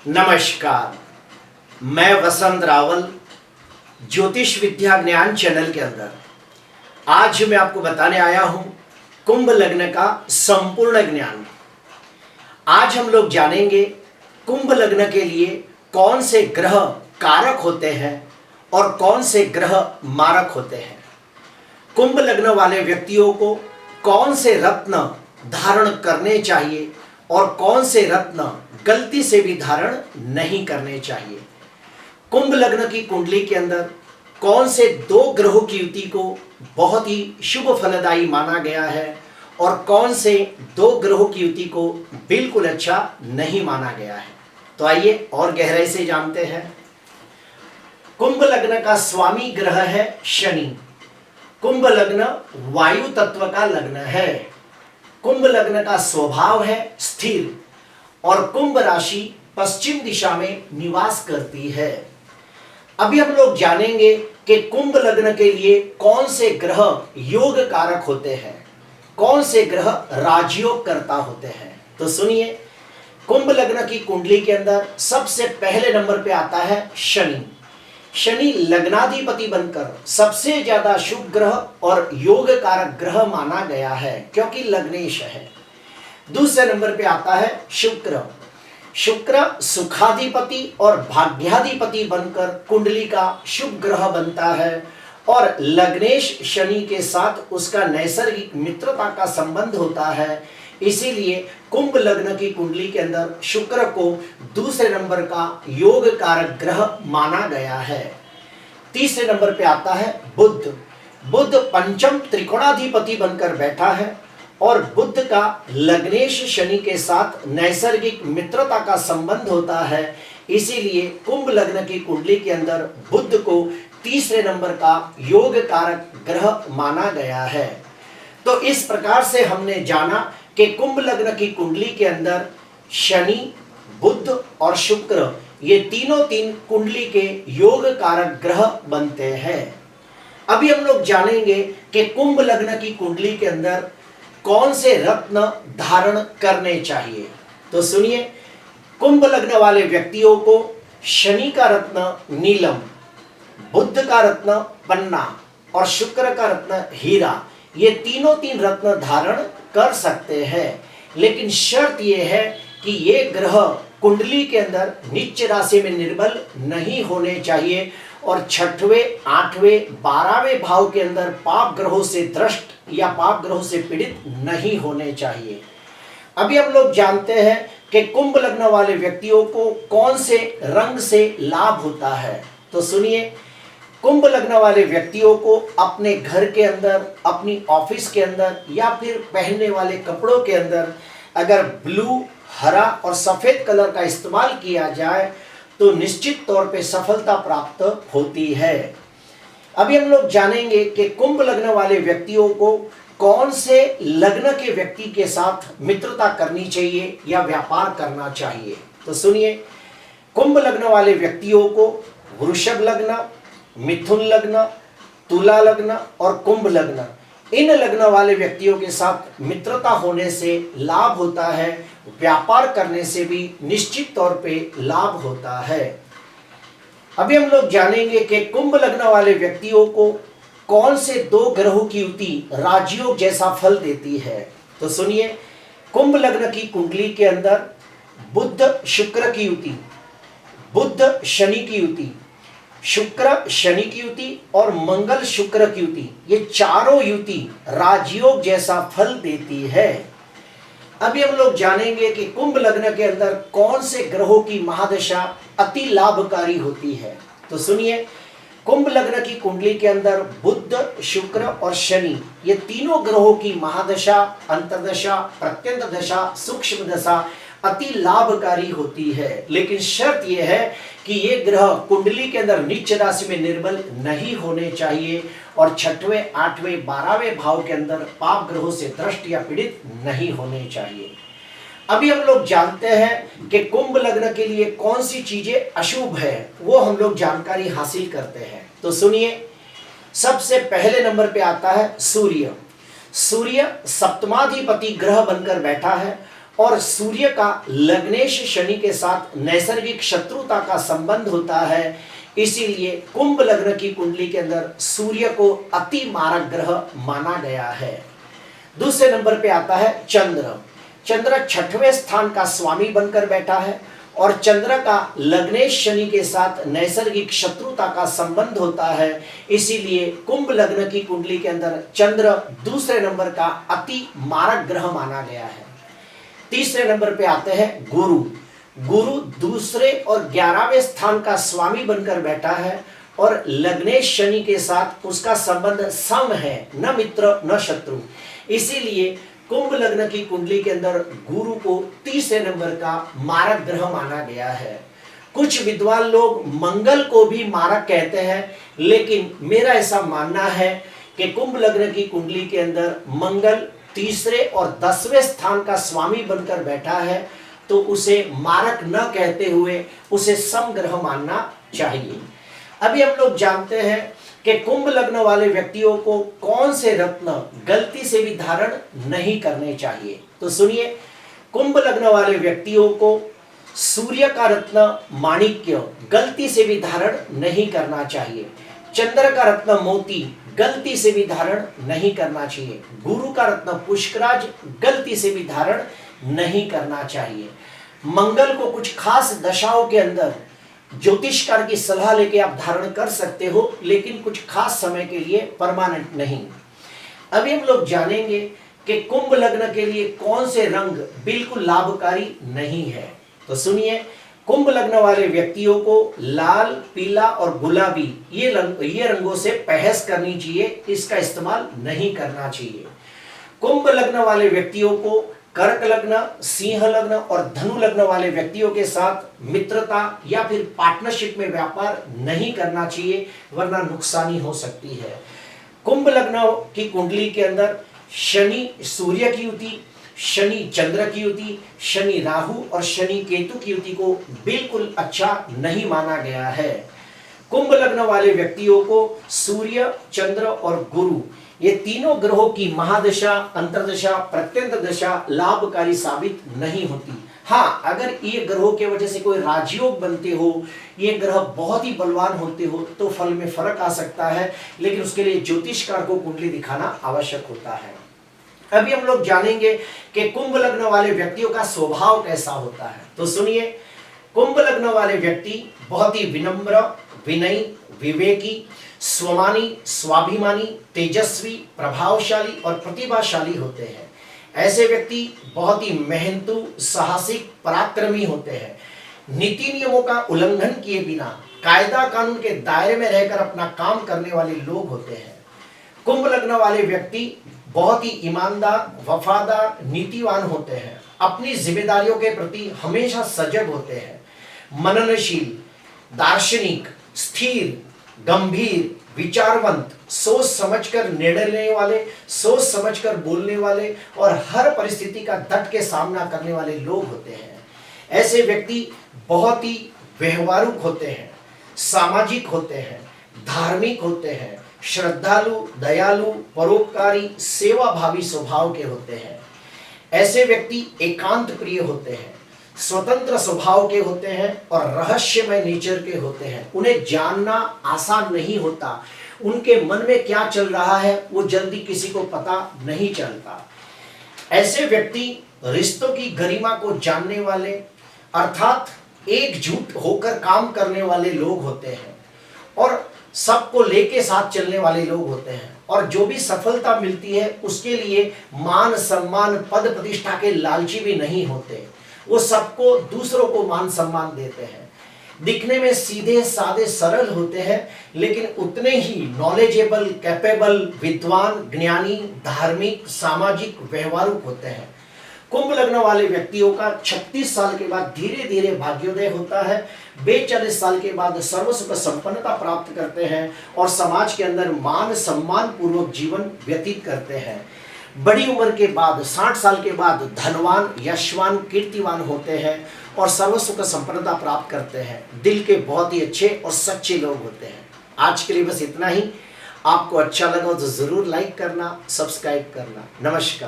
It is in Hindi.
नमस्कार। मैं वसंत रावल ज्योतिष विद्या ज्ञान चैनल के अंदर आज मैं आपको बताने आया हूं कुंभ लग्न का संपूर्ण ज्ञान। आज हम लोग जानेंगे कुंभ लग्न के लिए कौन से ग्रह कारक होते हैं और कौन से ग्रह मारक होते हैं। कुंभ लग्न वाले व्यक्तियों को कौन से रत्न धारण करने चाहिए और कौन से रत्न गलती से भी धारण नहीं करने चाहिए। कुंभ लग्न की कुंडली के अंदर कौन से दो ग्रहों की युति को बहुत ही शुभ फलदायी माना गया है और कौन से दो ग्रहों की युति को बिल्कुल अच्छा नहीं माना गया है। तो आइए और गहराई से जानते हैं। कुंभ लग्न का स्वामी ग्रह है शनि। कुंभ लग्न वायु तत्व का लग्न है। कुंभ लग्न का स्वभाव है स्थिर और कुंभ राशि पश्चिम दिशा में निवास करती है। अभी हम लोग जानेंगे कि कुंभ लग्न के लिए कौन से ग्रह योग कारक होते हैं, कौन से ग्रह राजयोग करता होते हैं। तो सुनिए, कुंभ लग्न की कुंडली के अंदर सबसे पहले नंबर पे आता है शनि। शनि लग्नाधिपति बनकर सबसे ज्यादा शुभ ग्रह और योग कारक ग्रह माना गया है क्योंकि लग्नेश है। दूसरे नंबर पे आता है शुक्र। शुक्र सुखाधिपति और भाग्याधिपति बनकर कुंडली का शुभ ग्रह बनता है और लग्नेश शनि के साथ उसका नैसर्गिक मित्रता का संबंध होता है। इसीलिए कुंभ लग्न की कुंडली के अंदर शुक्र को दूसरे नंबर का योग कारक ग्रह माना गया है। तीसरे नंबर पे आता है बुध। बुध पंचम त्रिकोणाधिपति बनकर बैठा है और बुध का लग्नेश शनि के साथ नैसर्गिक मित्रता का संबंध होता है। इसीलिए कुंभ लग्न की कुंडली के अंदर बुध को तीसरे नंबर का योग कारक ग्रह माना गया है। तो इस प्रकार से हमने जाना कि कुंभ लग्न की कुंडली के अंदर शनि, बुध और शुक्र ये तीन कुंडली के योग कारक ग्रह बनते हैं। अभी हम लोग जानेंगे कि कुंभ लग्न की कुंडली के अंदर कौन से रत्न धारण करने चाहिए। तो सुनिए, कुंभ लग्न वाले व्यक्तियों को शनि का रत्न नीलम, बुध का रत्न पन्ना और शुक्र का रत्न हीरा, ये तीन रत्न धारण कर सकते हैं। लेकिन शर्त यह है कि ये ग्रह कुंडली के अंदर नीच राशि में निर्बल नहीं होने चाहिए और छठवें, आठवें, 12वें भाव के अंदर पाप ग्रहों से दृष्ट या पाप ग्रहों से पीड़ित नहीं होने चाहिए। अभी हम लोग जानते हैं कि कुंभ लग्न वाले व्यक्तियों को कौन से रंग से लाभ होता है। तो सुनिए, कुंभ लग्न वाले व्यक्तियों को अपने घर के अंदर, अपनी ऑफिस के अंदर या फिर पहनने वाले कपड़ों के अंदर अगर ब्लू, हरा और सफेद कलर का इस्तेमाल किया जाए तो निश्चित तौर पे सफलता प्राप्त होती है। अभी हम लोग जानेंगे कि कुंभ लग्न वाले व्यक्तियों को कौन से लग्न के व्यक्ति के साथ मित्रता करनी चाहिए या व्यापार करना चाहिए। तो सुनिए, कुंभ लग्न वाले व्यक्तियों को वृषभ लग्न, मिथुन लग्न, तुला लग्न और कुंभ लग्न, इन लग्न वाले व्यक्तियों के साथ मित्रता होने से लाभ होता है, व्यापार करने से भी निश्चित तौर पे लाभ होता है। अभी हम लोग जानेंगे कि कुंभ लग्न वाले व्यक्तियों को कौन से दो ग्रहों की युति राजयोग जैसा फल देती है। तो सुनिए, कुंभ लग्न की कुंडली के अंदर बुध शुक्र की युति, बुध शनि की युति, शुक्र शनि की युति और मंगल शुक्र की युति, ये चारों युति राजयोग जैसा फल देती है। अभी हम लोग जानेंगे कि कुंभ लग्न के अंदर कौन से ग्रहों की महादशा अति लाभकारी होती है। तो सुनिए, कुंभ लग्न की कुंडली के अंदर बुध, शुक्र और शनि ये तीनों ग्रहों की महादशा, अंतर्दशा, प्रत्यंत दशा, सूक्ष्म दशा अति लाभकारी होती है। लेकिन शर्त यह है कि ये ग्रह कुंडली के अंदर नीच राशि में निर्बल नहीं होने चाहिए और छठवें, आठवें, 12वें भाव के अंदर पाप ग्रहों से दृष्ट या पीड़ित नहीं होने चाहिए। अभी हम लोग जानते हैं कि कुंभ लग्न के लिए कौन सी चीजें अशुभ है, वो हम लोग जानकारी हासिल करते हैं। तो सुनिए, सबसे पहले नंबर पे आता है सूर्य। सूर्य सप्तमाधिपति ग्रह बनकर बैठा है और सूर्य का लग्नेश शनि के साथ नैसर्गिक शत्रुता का संबंध होता है, इसीलिए कुंभ लग्न की कुंडली के अंदर सूर्य को अति मारक ग्रह माना गया है। दूसरे नंबर पे आता है चंद्र। चंद्र छठवें स्थान का स्वामी बनकर बैठा है और चंद्र का लग्नेश शनि के साथ नैसर्गिक शत्रुता का संबंध होता है, इसीलिए कुंभ लग्न की कुंडली के अंदर चंद्र दूसरे नंबर का अति मारक ग्रह माना गया है। तीसरे नंबर पे आते हैं गुरु। गुरु दूसरे और 11वें स्थान का स्वामी बनकर बैठा है और लग्नेश शनि के साथ उसका संबंध सम है, न मित्र न शत्रु, इसीलिए कुंभ लग्न की कुंडली के अंदर गुरु को तीसरे नंबर का मारक ग्रह माना गया है। कुछ विद्वान लोग मंगल को भी मारक कहते हैं, लेकिन मेरा ऐसा मानना है कि कुंभ लग्न की कुंडली के अंदर मंगल तीसरे और 10वें स्थान का स्वामी बनकर बैठा है, तो उसे मारक न कहते हुए उसे समग्रह मानना चाहिए। अभी हम लोग जानते हैं कि कुंभ लग्न वाले व्यक्तियों को कौन से रत्न गलती से भी धारण नहीं करने चाहिए। तो सुनिए, कुंभ लग्न वाले व्यक्तियों को सूर्य का रत्न माणिक्य गलती से भी धारण नहीं करना चाहिए। चंद्र का रत्न मोती गलती से भी धारण नहीं करना चाहिए। गुरु का रत्न पुष्कराज गलती से भी धारण नहीं करना चाहिए। मंगल को कुछ खास दशाओं के अंदर ज्योतिषकार की सलाह लेके आप धारण कर सकते हो, लेकिन कुछ खास समय के लिए परमानेंट नहीं। अभी हम लोग जानेंगे कि कुंभ लग्न के लिए कौन से रंग बिल्कुल लाभकारी नहीं है। तो सुनिए, कुंभ लग्न वाले व्यक्तियों को लाल, पीला और गुलाबी ये रंगों से परहेज करनी चाहिए, इसका इस्तेमाल नहीं करना चाहिए। कुंभ लग्न वाले व्यक्तियों को कर्क लग्न, सिंह लग्न और धनु लग्न वाले व्यक्तियों के साथ मित्रता या फिर पार्टनरशिप में व्यापार नहीं करना चाहिए, वरना नुकसानी हो सकती है। कुंभ लग्न की कुंडली के अंदर शनि सूर्य की युति, शनि चंद्र की युति, शनि राहु और शनि केतु की युति को बिल्कुल अच्छा नहीं माना गया है। कुंभ लग्न वाले व्यक्तियों को सूर्य, चंद्र और गुरु ये तीनों ग्रहों की महादशा, अंतर्दशा, प्रत्यंत दशा लाभकारी साबित नहीं होती। हाँ, अगर ये ग्रहों के वजह से कोई राजयोग बनते हो, ये ग्रह बहुत ही बलवान होते हो, तो फल में फर्क आ सकता है, लेकिन उसके लिए ज्योतिषकार को कुंडली दिखाना आवश्यक होता है। अभी हम लोग जानेंगे कि कुंभ लग्न वाले व्यक्तियों का स्वभाव कैसा होता है। तो सुनिए, कुंभ लग्न वाले व्यक्ति बहुत ही विनम्र, विनयी, विवेकी, स्वमानी, स्वाभिमानी, तेजस्वी, प्रभावशाली और प्रतिभाशाली होते हैं। ऐसे व्यक्ति बहुत ही मेहनतू, साहसिक, पराक्रमी होते हैं। नीति नियमों का उल्लंघन किए बिना कायदा कानून के दायरे में रहकर अपना काम करने वाले लोग होते हैं। कुंभ लग्न वाले व्यक्ति बहुत ही ईमानदार, वफादार, नीतिवान होते हैं। अपनी जिम्मेदारियों के प्रति हमेशा सजग होते हैं। मननशील, दार्शनिक, स्थिर, गंभीर, विचारवंत, सोच समझकर निर्णय लेने वाले, सोच समझकर बोलने वाले और हर परिस्थिति का डट के सामना करने वाले लोग होते हैं। ऐसे व्यक्ति बहुत ही व्यवहारुक होते हैं, सामाजिक होते हैं, धार्मिक होते हैं, श्रद्धालु, दयालु, परोपकारी, सेवाभावी स्वभाव के होते हैं। ऐसे व्यक्ति एकांत प्रिय होते हैं, स्वतंत्र स्वभाव के होते हैं और रहस्यमय नेचर के होते हैं। उन्हें जानना आसान नहीं होता, उनके मन में क्या चल रहा है वो जल्दी किसी को पता नहीं चलता। ऐसे व्यक्ति रिश्तों की गरिमा को जानने वाले, अर्थात एकजुट होकर काम करने वाले लोग होते हैं और सबको लेके साथ चलने वाले लोग होते हैं। और जो भी सफलता मिलती है उसके लिए मान सम्मान, पद प्रतिष्ठा के लालची भी नहीं होते। वो सबको, दूसरों को मान सम्मान देते हैं। दिखने में सीधे साधे सरल होते हैं, लेकिन उतने ही नॉलेजेबल, कैपेबल, विद्वान, ज्ञानी, धार्मिक, सामाजिक, व्यवहारिक होते हैं। कुंभ लग्न वाले व्यक्तियों का 36 साल के बाद धीरे धीरे भाग्योदय होता है। 42 साल के बाद सर्व सुख संपन्नता प्राप्त करते हैं और समाज के अंदर मान सम्मान पूर्वक जीवन व्यतीत करते हैं। बड़ी उम्र के बाद 60 साल के बाद धनवान, यशवान, कीर्तिवान होते हैं और सर्व सुख संपन्नता प्राप्त करते हैं। दिल के बहुत ही अच्छे और सच्चे लोग होते हैं। आज के लिए बस इतना ही। आपको अच्छा लगा तो जरूर लाइक करना, सब्सक्राइब करना। नमस्कार।